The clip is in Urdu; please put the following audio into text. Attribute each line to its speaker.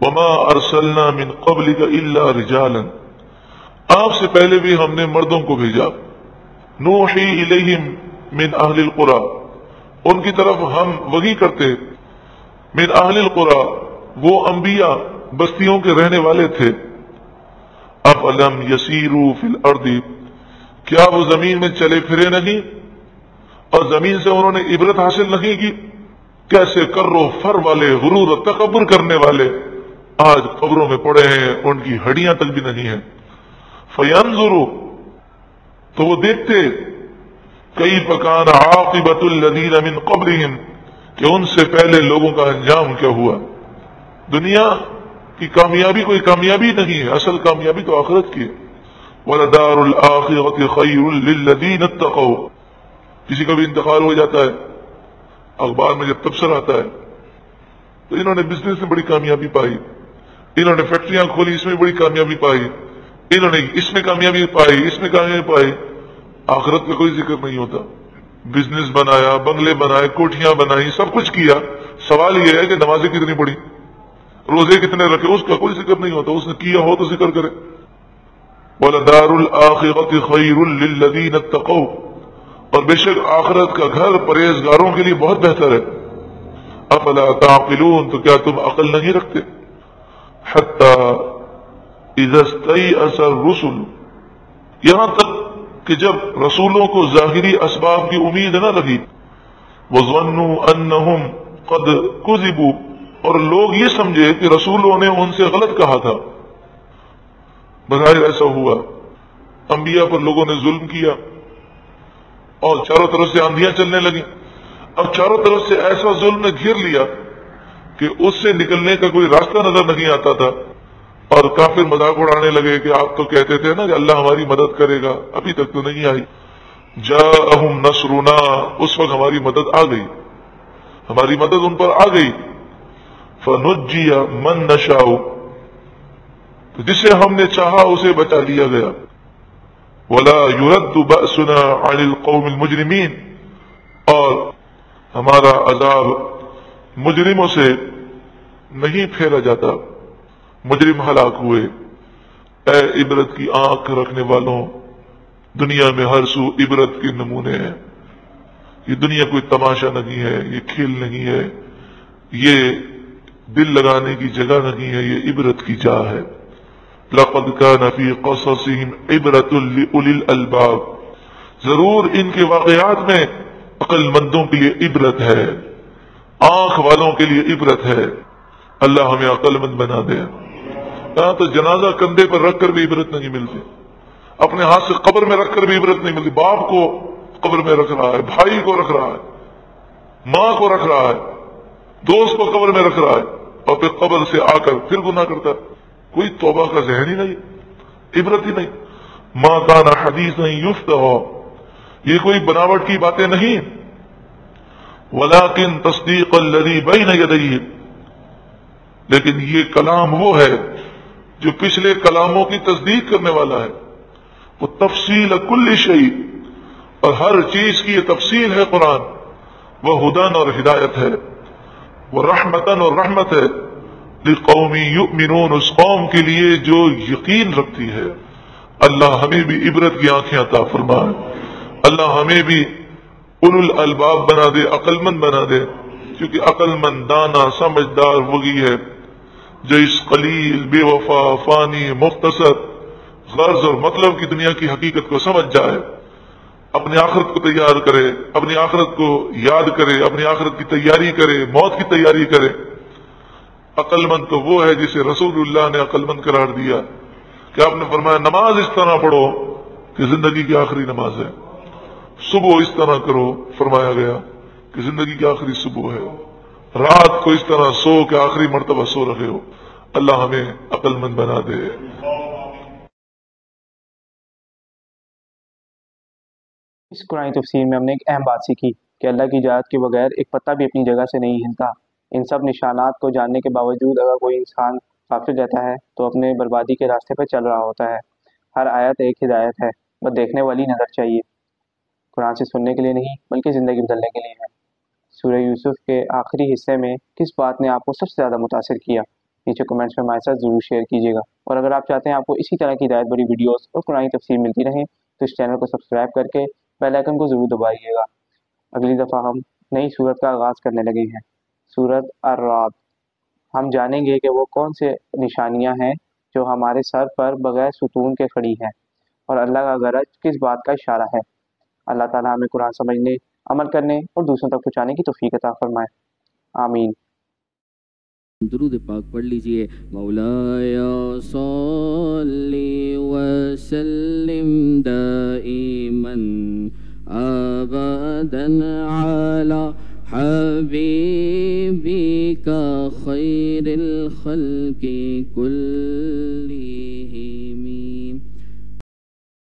Speaker 1: وما ارسلنا من قبلک الا رجالا، آپ سے پہلے بھی ہم نے مردوں کو بھیجا، نوحی الیہم من اہل القری، ان کی طرف ہم وحی کرتے، من اہل القری، وہ انبیاء بستیوں کے رہنے والے تھے، افلم یسیروا فی الارض، کیا وہ زمین میں چلے پھرے نہیں اور زمین سے انہوں نے عبرت حاصل نہیں کی؟ کیسے کر و فر والے، غرور و تکبر کرنے والے آج قبروں میں پڑے ہیں، ان کی ہڈیاں تک بھی نہیں ہیں۔ فینظروا، تو وہ دیکھتے، کیف کان عاقبۃ الذین من قبلہم، کہ ان سے پہلے لوگوں کا انجام کیا ہوا۔ دنیا کی کامیابی کوئی کامیابی نہیں ہے، اصل کامیابی تو آخرت کی ہے۔ وَلَدَارُ الْآخِرَةِ خَيْرٌ لِلَّذِينَ اتَّقَوْا، کسی کا بھی انتقال ہو جاتا ہے، اخبار میں جب تبصرہ آتا ہے تو انہوں نے بزنس میں بڑی کامیابی پائی، انہوں نے فیکٹریاں کھولی، اس میں بڑی کامیابی پائی، انہوں نے اس میں کامیابی پائی، اس میں کامیابی پائی، آخرت کا کوئی ذکر نہیں ہوتا۔ بزنس بنایا، بنگلے بنائے، کوٹھیاں بنائی، سب کچھ کیا، سوال یہ ہے کہ نمازیں کتنی پڑھی، روزے کتنے رکھے، اس کا کوئی ذکر نہیں ہوتا، اس نے کیا ہو تو ذکر کرے۔ وَلَدَارُ الْآخِرَةِ خَيْرٌ لِلَّذِينَ اتَّقَوْا، اور بے شک آخرت کا گھر پرہیزگاروں کے لیے بہت بہتر ہے۔ افلا تعقلون، تو کیا تم عقل نہیں رکھتے؟ حتی اذا استیأس الرسل، یہاں تک کہ جب رسولوں کو ظاہری اسباب کی امید نہ لگی، وظنوا انہم قد کذبوا، اور لوگ یہ سمجھے کہ رسولوں نے ان سے غلط کہا تھا۔ بظاہر ایسا ہوا، انبیاء پر لوگوں نے ظلم کیا اور چاروں طرف سے آندیاں چلنے لگیں۔ اب چاروں طرف سے ایسا ظلم نے گھیر لیا کہ اس سے نکلنے کا کوئی راستہ نظر نہیں آتا تھا، اور کافر مذاق اڑانے لگے کہ آپ تو کہتے تھے نا کہ اللہ ہماری مدد کرے گا، ابھی تک تو نہیں آئی۔ جاءہم نصرنا، اس وقت ہماری مدد آ گئی، ہماری مدد ان پر آ گئی۔ فنجی من نشاء، تو جسے ہم نے چاہا اسے بچا لیا گیا۔ ولا يرد بأسنا عن القوم المجرمین، اور ہمارا عذاب مجرموں سے نہیں پھیرا جاتا، مجرم ہلاک ہوئے۔ اے عبرت کی آنکھ رکھنے والوں، دنیا میں ہر سو عبرت کے نمونے ہیں، یہ دنیا کوئی تماشا نہیں ہے، یہ کھیل نہیں ہے، یہ دل لگانے کی جگہ نہیں ہے، یہ عبرت کی جا ہے۔ لقد كان في قصصهم عبرة لأولي الألباب، ضرور ان کے واقعات میں عقل مندوں کے لیے عبرت ہے، آنکھ والوں کے لیے عبرت ہے۔ اللہ ہمیں عقل مند بنا دے۔ یہاں تو جنازہ کندھے پر رکھ کر بھی عبرت نہیں ملتی، اپنے ہاتھ سے قبر میں رکھ کر بھی عبرت نہیں ملتی۔ باپ کو قبر میں رکھ رہا ہے، بھائی کو رکھ رہا ہے، ماں کو رکھ رہا ہے، دوست کو قبر میں رکھ رہا ہے، اور پھر قبر سے آ کر پھر گناہ کرتا ہے۔ کوئی توبہ کا ذہن ہی نہیں، عبرت ہی نہیں۔ ما کان حدیثا یفتری، یہ کوئی بناوٹ کی باتیں نہیں، ولیکن تصدیق الذی بین یدیہ، لیکن یہ کلام وہ ہے جو پچھلے کلاموں کی تصدیق کرنے والا ہے۔ وہ تفصیل کل شیء، اور ہر چیز کی یہ تفصیل ہے قرآن۔ وہ ہدن، اور ہدایت ہے، وہ رحمتن، اور رحمت ہے، لقوم یؤمنون، اس قوم کے لیے جو یقین رکھتی ہے۔ اللہ ہمیں بھی عبرت کی آنکھیں عطا فرمائے، اللہ ہمیں بھی اولو الالباب بنا دے، عقل مند بنا دے، کیونکہ عقل مند، دانا، سمجھدار وہی ہے جو اس قلیل، بے وفا، فانی، مختصر غرض اور مطلب کی دنیا کی حقیقت کو سمجھ جائے، اپنی آخرت کو تیار کرے، اپنی آخرت کو یاد کرے، اپنی آخرت کی تیاری کرے، موت کی تیاری کرے۔ عقل مند تو وہ ہے جسے رسول اللہ نے عقل مند قرار دیا، کہ آپ نے فرمایا نماز اس طرح پڑھو کہ زندگی کی آخری نماز ہے، صبح اس طرح کرو، فرمایا گیا کہ زندگی کی آخری صبح ہے، رات کو اس طرح سو کہ آخری مرتبہ سو رہے ہو۔ اللہ ہمیں عقل مند بنا دے۔
Speaker 2: اس قرآن تفسیر میں ہم نے ایک اہم بات سیکھی کہ اللہ کی اجازت کے بغیر ایک پتہ بھی اپنی جگہ سے نہیں ہلتا۔ ان سب نشانات کو جاننے کے باوجود اگر کوئی انسان غافل رہتا ہے تو اپنے بربادی کے راستے پر چل رہا ہوتا ہے۔ ہر آیت ایک ہدایت ہے، بس دیکھنے والی نظر چاہیے۔ قرآن سے سننے کے لیے نہیں بلکہ زندگی بدلنے کے لیے ہے۔ سورہ یوسف کے آخری حصے میں کس بات نے آپ کو سب سے زیادہ متاثر کیا؟ نیچے کمنٹس میں ہمارے ساتھ ضرور شیئر کیجیے گا۔ اور اگر آپ چاہتے ہیں آپ کو اسی طرح کی ہدایت بھری ویڈیوز اور قرآنی تفسیر ملتی رہیں تو اس چینل کو سبسکرائب کر کے بیل آئیکن کو ضرور دبائیے گا۔ اگلی دفعہ ہم نئی سورت کا آغاز کرنے لگے ہیں، سورت الرعد۔ ہم جانیں گے کہ وہ کون سے نشانیاں ہیں جو ہمارے سر پر بغیر ستون کے کھڑی ہیں، اور اللہ کا غرض کس بات کا اشارہ ہے۔ اللہ تعالیٰ ہمیں قرآن سمجھنے، عمل کرنے اور دوسروں تک پہنچانے کی توفیق عطا فرمائے، آمین۔
Speaker 3: درود پاک پڑھ لیجئے۔ مولایا صلی وسلم دائما ابدا علی حبیبک خیر الخلق کل